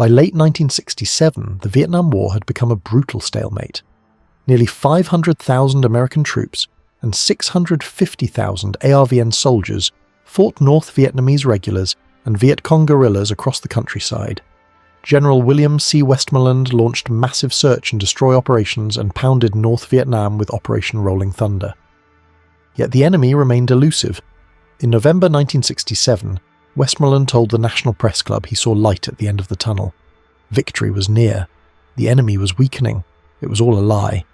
By late 1967, the Vietnam War had become a brutal stalemate. Nearly 500,000 American troops and 650,000 ARVN soldiers fought North Vietnamese regulars and Viet Cong guerrillas across the countryside. General William C. Westmoreland launched massive search and destroy operations and pounded North Vietnam with Operation Rolling Thunder. Yet the enemy remained elusive. In November 1967, Westmoreland told the National Press Club he saw light at the end of the tunnel. Victory was near. The enemy was weakening. It was all a lie.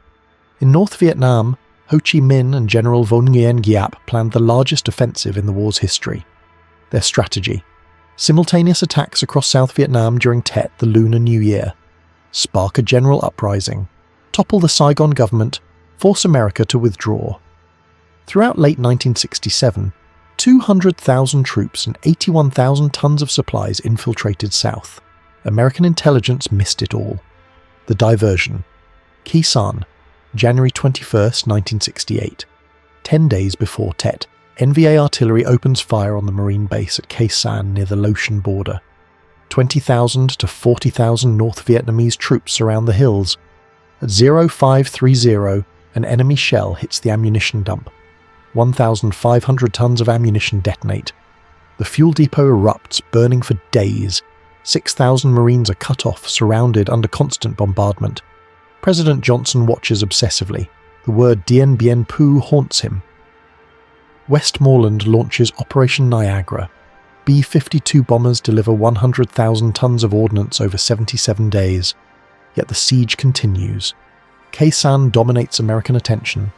In North Vietnam, Ho Chi Minh and General Vo Nguyen Giap planned the largest offensive in the war's history. Their strategy: simultaneous attacks across South Vietnam during Tet, the Lunar New Year, spark a general uprising, topple the Saigon government, force America to withdraw. Throughout late 1967, 200,000 troops and 81,000 tons of supplies infiltrated South. American intelligence missed it all. The diversion. Khe Sanh, January 21, 1968. 10 days before Tet, NVA artillery opens fire on the Marine base at Khe Sanh near the Laotian border. 20,000 to 40,000 North Vietnamese troops surround the hills. At 0530, an enemy shell hits the ammunition dump. 1,500 tons of ammunition detonate. The fuel depot erupts, burning for days. 6,000 Marines are cut off, surrounded, under constant bombardment. President Johnson watches obsessively. The word Dien Bien Phu haunts him. Westmoreland launches Operation Niagara. B-52 bombers deliver 100,000 tons of ordnance over 77 days. Yet the siege continues. Khe Sanh dominates American attention.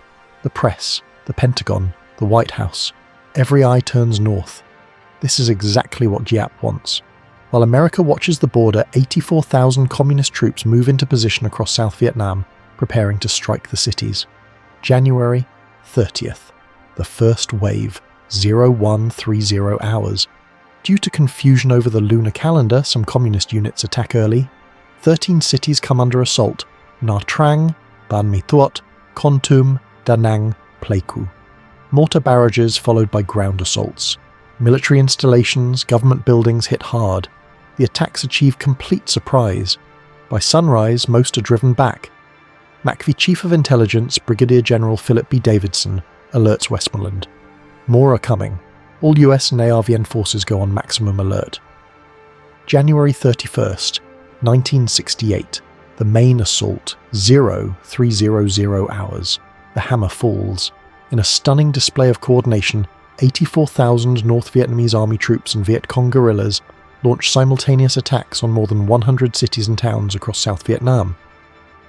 The press, the Pentagon, the White House. Every eye turns north. This is exactly what Giap wants. While America watches the border, 84,000 communist troops move into position across South Vietnam, preparing to strike the cities. January 30th. The first wave, 0130 hours. Due to confusion over the lunar calendar, some communist units attack early. 13 cities come under assault: Nha Trang, Ban Mi Thuot, Kon Tum, Da Nang, Pleiku. Mortar barrages followed by ground assaults. Military installations, government buildings hit hard. The attacks achieve complete surprise. By sunrise, most are driven back. MACV Chief of Intelligence, Brigadier General Philip B. Davidson, alerts Westmoreland. More are coming. All US and ARVN forces go on maximum alert. January 31st, 1968. The main assault, 0300 hours. The hammer falls. In a stunning display of coordination, 84,000 North Vietnamese army troops and Viet Cong guerrillas launch simultaneous attacks on more than 100 cities and towns across South Vietnam.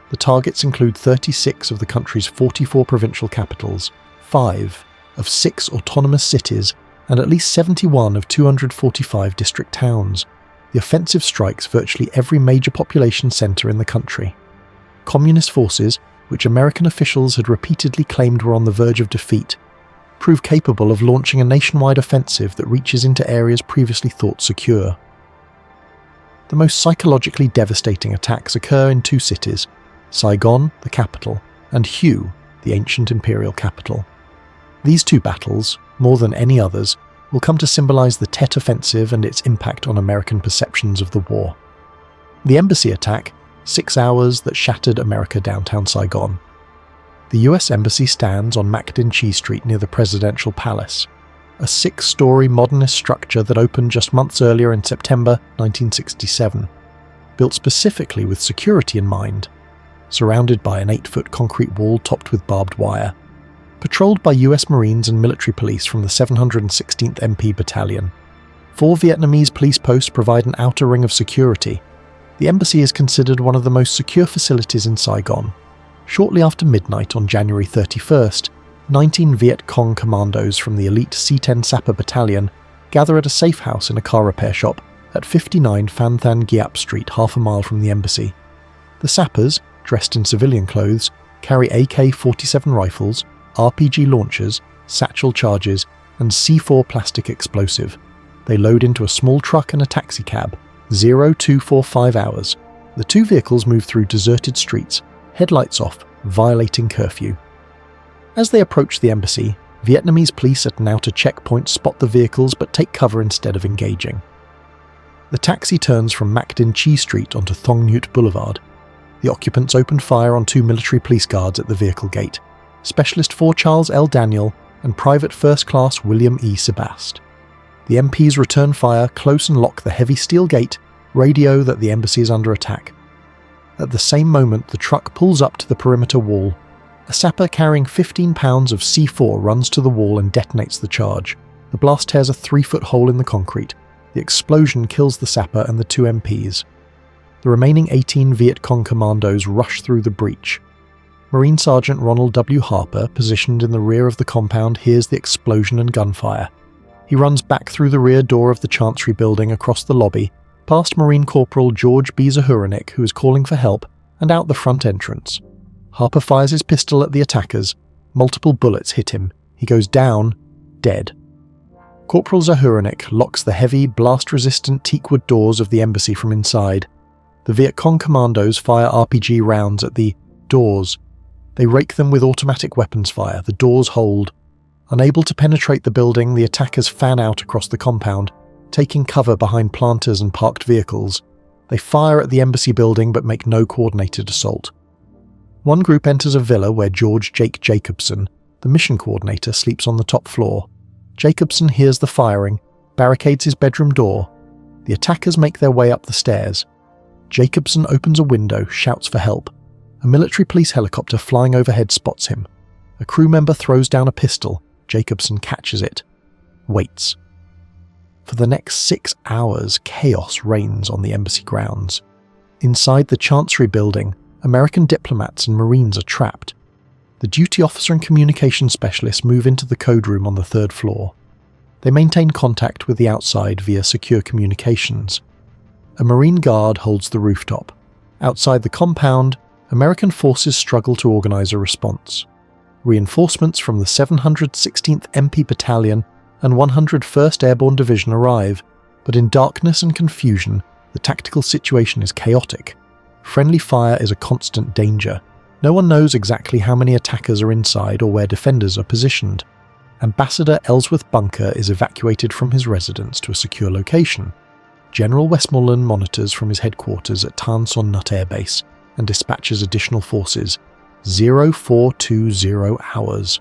The targets include 36 of the country's 44 provincial capitals, 5 of 6 autonomous cities, and at least 71 of 245 district towns. The offensive strikes virtually every major population centre in the country. Communist forces, which American officials had repeatedly claimed were on the verge of defeat, prove capable of launching a nationwide offensive that reaches into areas previously thought secure. The most psychologically devastating attacks occur in two cities: Saigon, the capital, and Hue, the ancient imperial capital. These two battles, more than any others, will come to symbolize the Tet Offensive and its impact on American perceptions of the war. The embassy attack, 6 hours that shattered America downtown Saigon. The US Embassy stands on Mac Dinh Chi Street near the Presidential Palace, a 6-story modernist structure that opened just months earlier in September 1967, built specifically with security in mind, surrounded by an 8-foot concrete wall topped with barbed wire, patrolled by US Marines and military police from the 716th MP Battalion. 4 Vietnamese police posts provide an outer ring of security. The embassy is considered one of the most secure facilities in Saigon. Shortly after midnight on January 31st, 19 Viet Cong commandos from the elite C-10 Sapper Battalion gather at a safe house in a car repair shop at 59 Phan Thanh Giap Street, half a mile from the embassy. The sappers, dressed in civilian clothes, carry AK-47 rifles, RPG launchers, satchel charges, and C4 plastic explosive. They load into a small truck and a taxicab, 0245 hours. The two vehicles move through deserted streets, headlights off, violating curfew. As they approach the embassy, Vietnamese police at an outer checkpoint spot the vehicles but take cover instead of engaging. The taxi turns from Mac Dinh Chi Street onto Son Nhut Boulevard. The occupants opened fire on 2 military police guards at the vehicle gate, Specialist 4 Charles L. Daniel and Private First Class William E. Sebast. The MPs return fire, close and lock the heavy steel gate, radio that the embassy is under attack. At the same moment, the truck pulls up to the perimeter wall. A sapper carrying 15 pounds of C4 runs to the wall and detonates the charge. The blast tears a 3-foot hole in the concrete. The explosion kills the sapper and the 2 MPs. The remaining 18 Viet Cong commandos rush through the breach. Marine Sergeant Ronald W. Harper, positioned in the rear of the compound, hears the explosion and gunfire. He runs back through the rear door of the Chancery building across the lobby, past Marine Corporal George B. Zahuranik, who is calling for help, and out the front entrance. Harper fires his pistol at the attackers. Multiple bullets hit him. He goes down, dead. Corporal Zahuranik locks the heavy, blast-resistant teakwood doors of the embassy from inside. The Viet Cong commandos fire RPG rounds at the doors. They rake them with automatic weapons fire. The doors hold. Unable to penetrate the building, the attackers fan out across the compound, taking cover behind planters and parked vehicles. They fire at the embassy building but make no coordinated assault. One group enters a villa where George Jake Jacobson, the mission coordinator, sleeps on the top floor. Jacobson hears the firing, barricades his bedroom door. The attackers make their way up the stairs. Jacobson opens a window, shouts for help. A military police helicopter flying overhead spots him. A crew member throws down a pistol. Jacobson catches it. Waits. For the next 6 hours, chaos reigns on the embassy grounds. Inside the Chancery building, American diplomats and Marines are trapped. The duty officer and communication specialist move into the code room on the 3rd floor. They maintain contact with the outside via secure communications. A Marine guard holds the rooftop. Outside the compound, American forces struggle to organize a response. Reinforcements from the 716th MP Battalion and 101st Airborne Division arrive, but in darkness and confusion, the tactical situation is chaotic. Friendly fire is a constant danger. No one knows exactly how many attackers are inside or where defenders are positioned. Ambassador Ellsworth Bunker is evacuated from his residence to a secure location. General Westmoreland monitors from his headquarters at Son Nhut Air Base and dispatches additional forces. 0420 hours.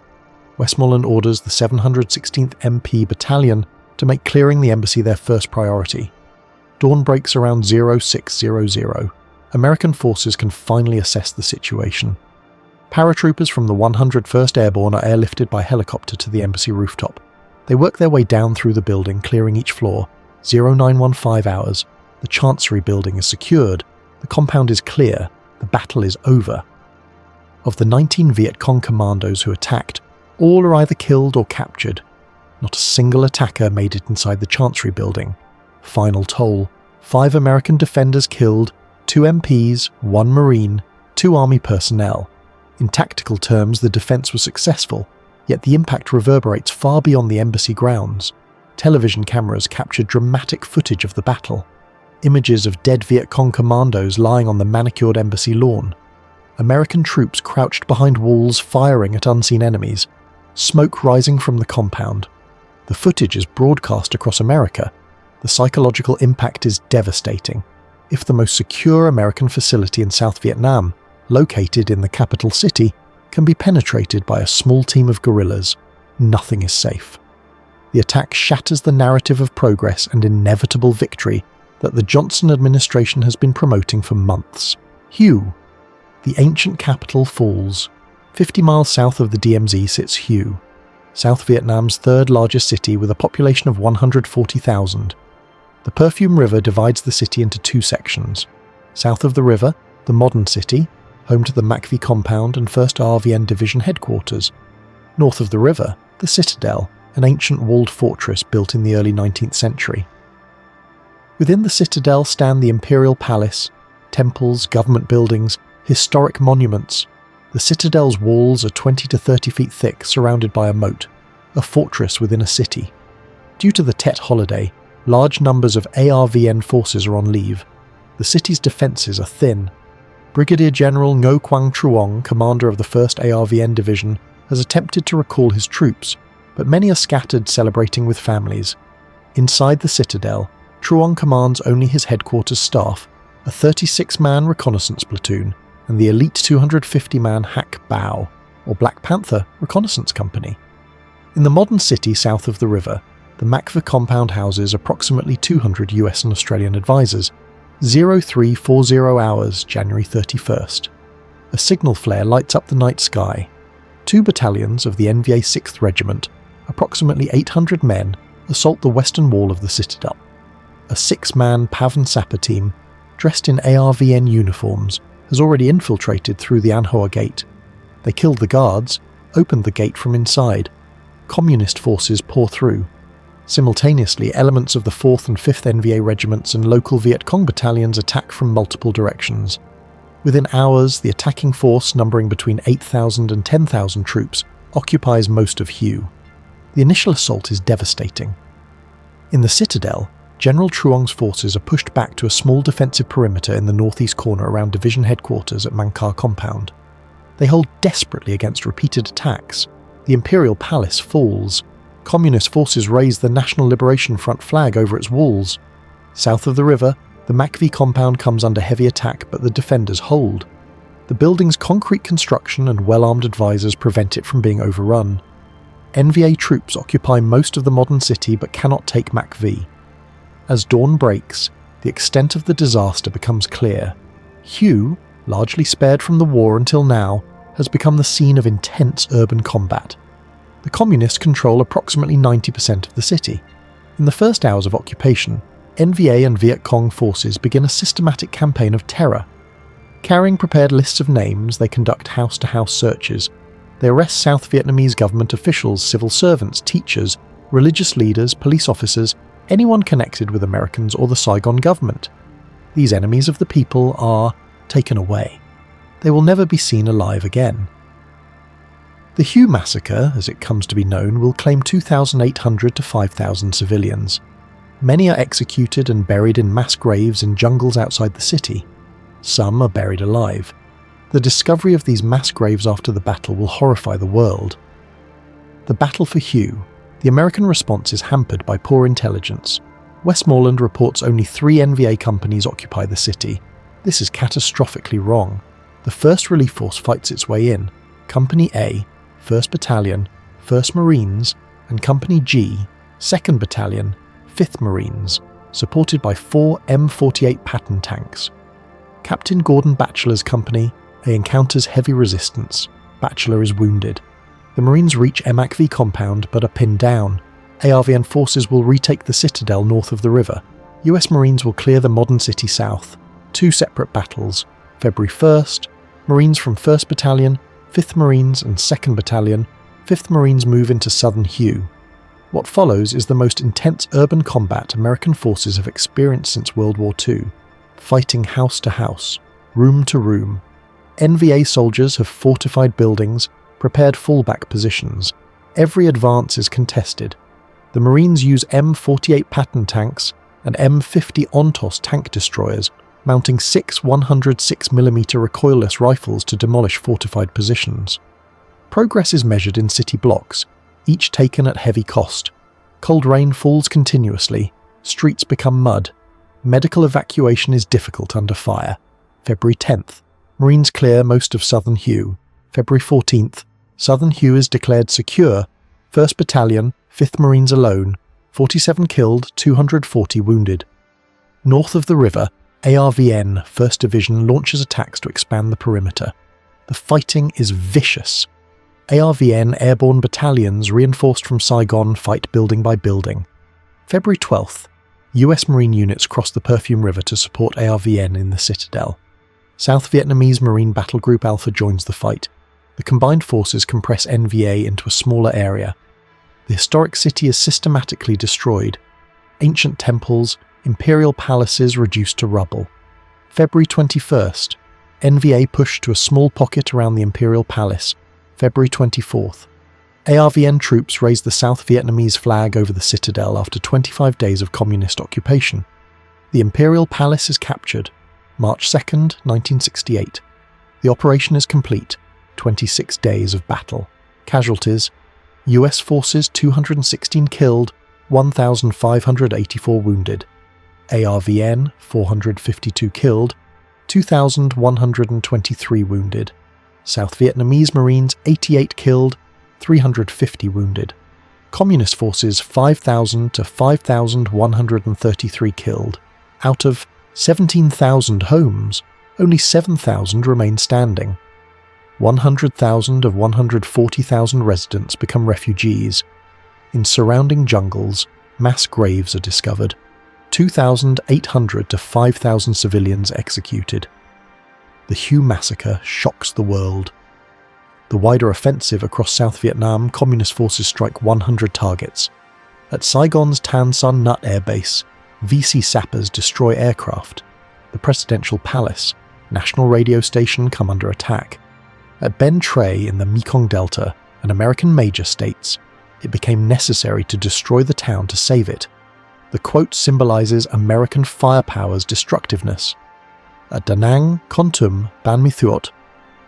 Westmoreland orders the 716th MP Battalion to make clearing the embassy their first priority. Dawn breaks around 0600. American forces can finally assess the situation. Paratroopers from the 101st Airborne are airlifted by helicopter to the embassy rooftop. They work their way down through the building, clearing each floor. 0915 hours. The Chancery building is secured. The compound is clear. The battle is over. Of the 19 Viet Cong commandos who attacked, all are either killed or captured. Not a single attacker made it inside the Chancery building. Final toll: 5 American defenders killed, 2 MPs, 1 Marine, 2 Army personnel. In tactical terms, the defense was successful, yet the impact reverberates far beyond the embassy grounds. Television cameras captured dramatic footage of the battle. Images of dead Viet Cong commandos lying on the manicured embassy lawn. American troops crouched behind walls firing at unseen enemies. Smoke rising from the compound. The footage is broadcast across America. The psychological impact is devastating. If the most secure American facility in South Vietnam, located in the capital city, can be penetrated by a small team of guerrillas, nothing is safe. The attack shatters the narrative of progress and inevitable victory that the Johnson administration has been promoting for months. Hue. The ancient capital falls. 50 miles south of the DMZ sits Hue, South Vietnam's 3rd largest city with a population of 140,000. The Perfume River divides the city into 2 sections. South of the river, the modern city, home to the MACV compound and 1st RVN Division headquarters. North of the river, the Citadel, an ancient walled fortress built in the early 19th century. Within the Citadel stand the Imperial Palace, temples, government buildings, historic monuments. The Citadel's walls are 20 to 30 feet thick, surrounded by a moat, a fortress within a city. Due to the Tet holiday, large numbers of ARVN forces are on leave. The city's defences are thin. Brigadier General Ngo Quang Truong, commander of the 1st ARVN Division, has attempted to recall his troops, but many are scattered celebrating with families. Inside the Citadel, Truong commands only his headquarters staff, a 36-man reconnaissance platoon, and the elite 250-man Hack Bao, or Black Panther, reconnaissance company. In the modern city south of the river, the MACV compound houses approximately 200 US and Australian advisors. 0340 hours, January 31st. A signal flare lights up the night sky. 2 battalions of the NVA 6th Regiment, approximately 800 men, assault the western wall of the citadel. A 6-man PAV and sapper team, dressed in ARVN uniforms, has already infiltrated through the An Hoa Gate. They killed the guards, opened the gate from inside. Communist forces pour through. Simultaneously, elements of the 4th and 5th NVA regiments and local Viet Cong battalions attack from multiple directions. Within hours, the attacking force, numbering between 8,000 and 10,000 troops, occupies most of Hue. The initial assault is devastating. In the citadel, General Truong's forces are pushed back to a small defensive perimeter in the northeast corner around division headquarters at Man Kar Compound. They hold desperately against repeated attacks. The Imperial Palace falls. Communist forces raise the National Liberation Front flag over its walls. South of the river, the MACV compound comes under heavy attack, but the defenders hold. The building's concrete construction and well-armed advisors prevent it from being overrun. NVA troops occupy most of the modern city but cannot take MACV. As dawn breaks, the extent of the disaster becomes clear. Hue, largely spared from the war until now, has become the scene of intense urban combat. The Communists control approximately 90% of the city. In the first hours of occupation, NVA and Viet Cong forces begin a systematic campaign of terror. Carrying prepared lists of names, they conduct house-to-house searches. They arrest South Vietnamese government officials, civil servants, teachers, religious leaders, police officers, anyone connected with Americans or the Saigon government. These enemies of the people are taken away. They will never be seen alive again. The Hue massacre, as it comes to be known, will claim 2,800 to 5,000 civilians. Many are executed and buried in mass graves in jungles outside the city. Some are buried alive. The discovery of these mass graves after the battle will horrify the world. The battle for Hue. The American response is hampered by poor intelligence. Westmoreland reports only 3 NVA companies occupy the city. This is catastrophically wrong. The 1st Relief Force fights its way in. Company A, 1st Battalion, 1st Marines, and Company G, 2nd Battalion, 5th Marines, supported by 4 M48 Patton tanks. Captain Gordon Batchelor's company encounters heavy resistance. Batchelor is wounded. The Marines reach MACV compound but are pinned down. ARVN forces will retake the citadel north of the river. US Marines will clear the modern city south. 2 separate battles. February 1st, Marines from 1st Battalion, 5th Marines and 2nd Battalion, 5th Marines move into southern Hue. What follows is the most intense urban combat American forces have experienced since World War II, fighting house to house, room to room. NVA soldiers have fortified buildings, prepared fallback positions. Every advance is contested. The Marines use M48 Patton tanks and M50 Ontos tank destroyers, mounting 6 106mm recoilless rifles to demolish fortified positions. Progress is measured in city blocks, each taken at heavy cost. Cold rain falls continuously, streets become mud. Medical evacuation is difficult under fire. February 10th, Marines clear most of southern Hue. February 14th, southern Hue is declared secure. 1st Battalion, 5th Marines alone, 47 killed, 240 wounded. North of the river, ARVN 1st Division launches attacks to expand the perimeter. The fighting is vicious. ARVN airborne battalions reinforced from Saigon fight building by building. February 12th, US Marine units cross the Perfume River to support ARVN in the citadel. South Vietnamese Marine Battle Group Alpha joins the fight. The combined forces compress NVA into a smaller area. The historic city is systematically destroyed. Ancient temples, imperial palaces reduced to rubble. February 21st, NVA pushed to a small pocket around the Imperial Palace. February 24th, ARVN troops raised the South Vietnamese flag over the citadel after 25 days of communist occupation. The Imperial Palace is captured. March 2nd, 1968. The operation is complete. 26 days of battle. Casualties: US forces 216 killed, 1,584 wounded. ARVN 452 killed, 2,123 wounded. South Vietnamese Marines 88 killed, 350 wounded. Communist forces 5,000 to 5,133 killed. Out of 17,000 homes, only 7,000 remain standing. 100,000 of 140,000 residents become refugees. In surrounding jungles, mass graves are discovered. 2,800 to 5,000 civilians executed. The Hue massacre shocks the world. The wider offensive across South Vietnam, Communist forces strike 100 targets. At Saigon's Son Nhut Air Base, VC sappers destroy aircraft. The presidential palace, national radio station come under attack. At Ben Tre in the Mekong Delta, an American major states, it became necessary to destroy the town to save it. The quote symbolizes American firepower's destructiveness. At Da Nang, Kon Tum, Ban Mi Thuot,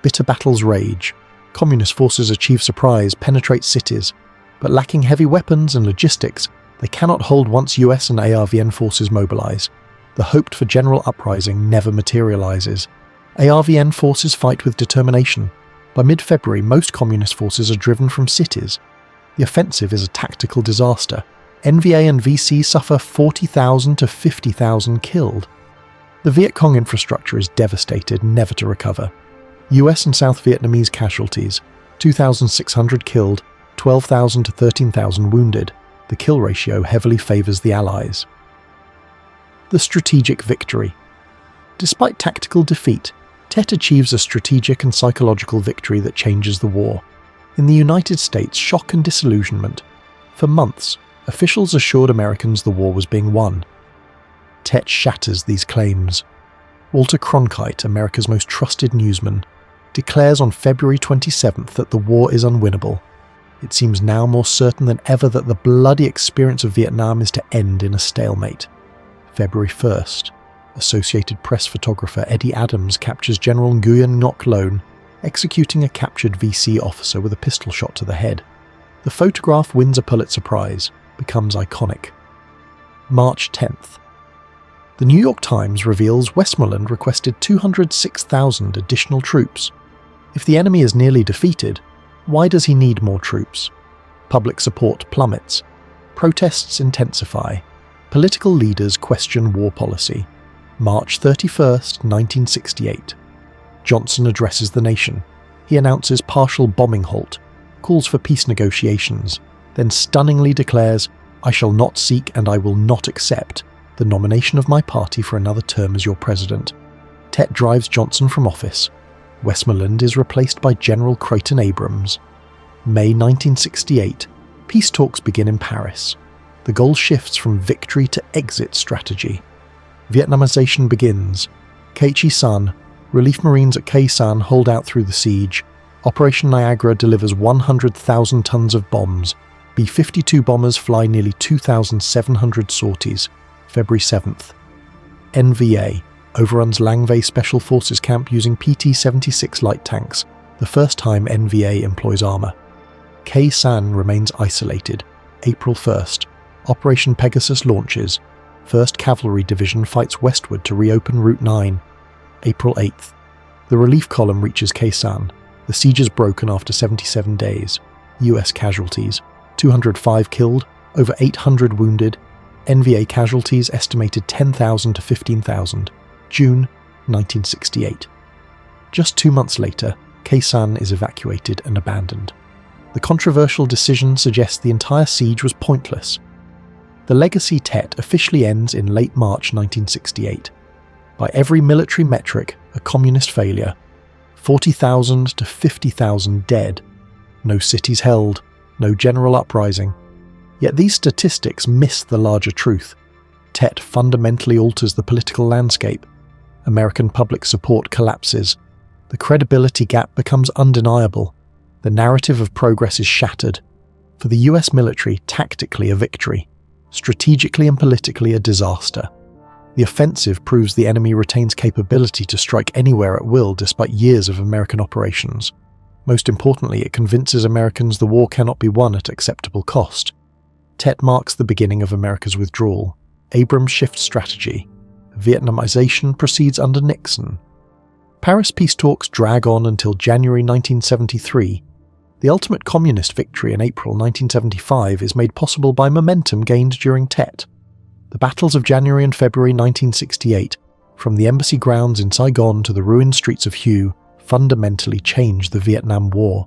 bitter battles rage. Communist forces achieve surprise, penetrate cities, but lacking heavy weapons and logistics, they cannot hold once US and ARVN forces mobilize. The hoped-for general uprising never materializes. ARVN forces fight with determination. By mid-February, most Communist forces are driven from cities. The offensive is a tactical disaster. NVA and VC suffer 40,000 to 50,000 killed. The Viet Cong infrastructure is devastated, never to recover. US and South Vietnamese casualties, 2,600 killed, 12,000 to 13,000 wounded. The kill ratio heavily favours the Allies. The strategic victory. Despite tactical defeat, Tet achieves a strategic and psychological victory that changes the war. In the United States, shock and disillusionment. For months, officials assured Americans the war was being won. Tet shatters these claims. Walter Cronkite, America's most trusted newsman, declares on February 27th that the war is unwinnable. It seems now more certain than ever that the bloody experience of Vietnam is to end in a stalemate. February 1st, Associated Press photographer Eddie Adams captures General Nguyen Ngoc Loan executing a captured VC officer with a pistol shot to the head. The photograph wins a Pulitzer Prize, becomes iconic. March 10th. The New York Times reveals Westmoreland requested 206,000 additional troops. If the enemy is nearly defeated, why does he need more troops? Public support plummets. Protests intensify. Political leaders question war policy. March 31st, 1968. Johnson addresses the nation. He announces partial bombing halt, calls for peace negotiations, then stunningly declares, "I shall not seek and I will not accept the nomination of my party for another term as your president." Tet drives Johnson from office. Westmoreland is replaced by General Creighton Abrams. May 1968. Peace talks begin in Paris. The goal shifts from victory to exit strategy. Vietnamization begins. Khe Chi San, relief marines at Khe San hold out through the siege. Operation Niagara delivers 100,000 tons of bombs. B-52 bombers fly nearly 2,700 sorties. February 7th. NVA overruns Lang Vei Special Forces camp using PT-76 light tanks, the first time NVA employs armour. Khe San remains isolated. April 1st. Operation Pegasus launches. 1st Cavalry Division fights westward to reopen Route 9. April 8th. The relief column reaches Khe San. The siege is broken after 77 days. US casualties. 205 killed, over 800 wounded. NVA casualties estimated 10,000 to 15,000. June 1968. Just 2 months later, Khe San is evacuated and abandoned. The controversial decision suggests the entire siege was pointless. The legacy Tet officially ends in late March 1968. By every military metric, a communist failure. 40,000 to 50,000 dead. No cities held. No general uprising. Yet these statistics miss the larger truth. Tet fundamentally alters the political landscape. American public support collapses. The credibility gap becomes undeniable. The narrative of progress is shattered. For the US military, tactically a victory. Strategically and politically a disaster. The offensive proves the enemy retains capability to strike anywhere at will despite years of American operations. Most importantly, it convinces Americans the war cannot be won at acceptable cost. Tet marks the beginning of America's withdrawal. Abrams shift strategy. Vietnamization proceeds under Nixon. Paris peace talks drag on until January 1973. The ultimate communist victory in April 1975 is made possible by momentum gained during Tet. The battles of January and February 1968, from the embassy grounds in Saigon to the ruined streets of Hue, fundamentally change the Vietnam War.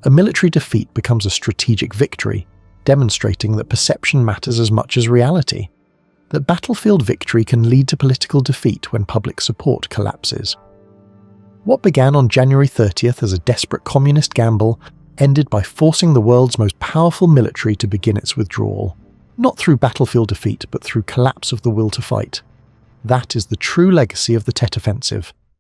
A military defeat becomes a strategic victory, demonstrating that perception matters as much as reality, that battlefield victory can lead to political defeat when public support collapses. What began on January 30th as a desperate communist gamble ended by forcing the world's most powerful military to begin its withdrawal, not through battlefield defeat but through collapse of the will to fight. That is the true legacy of the Tet Offensive,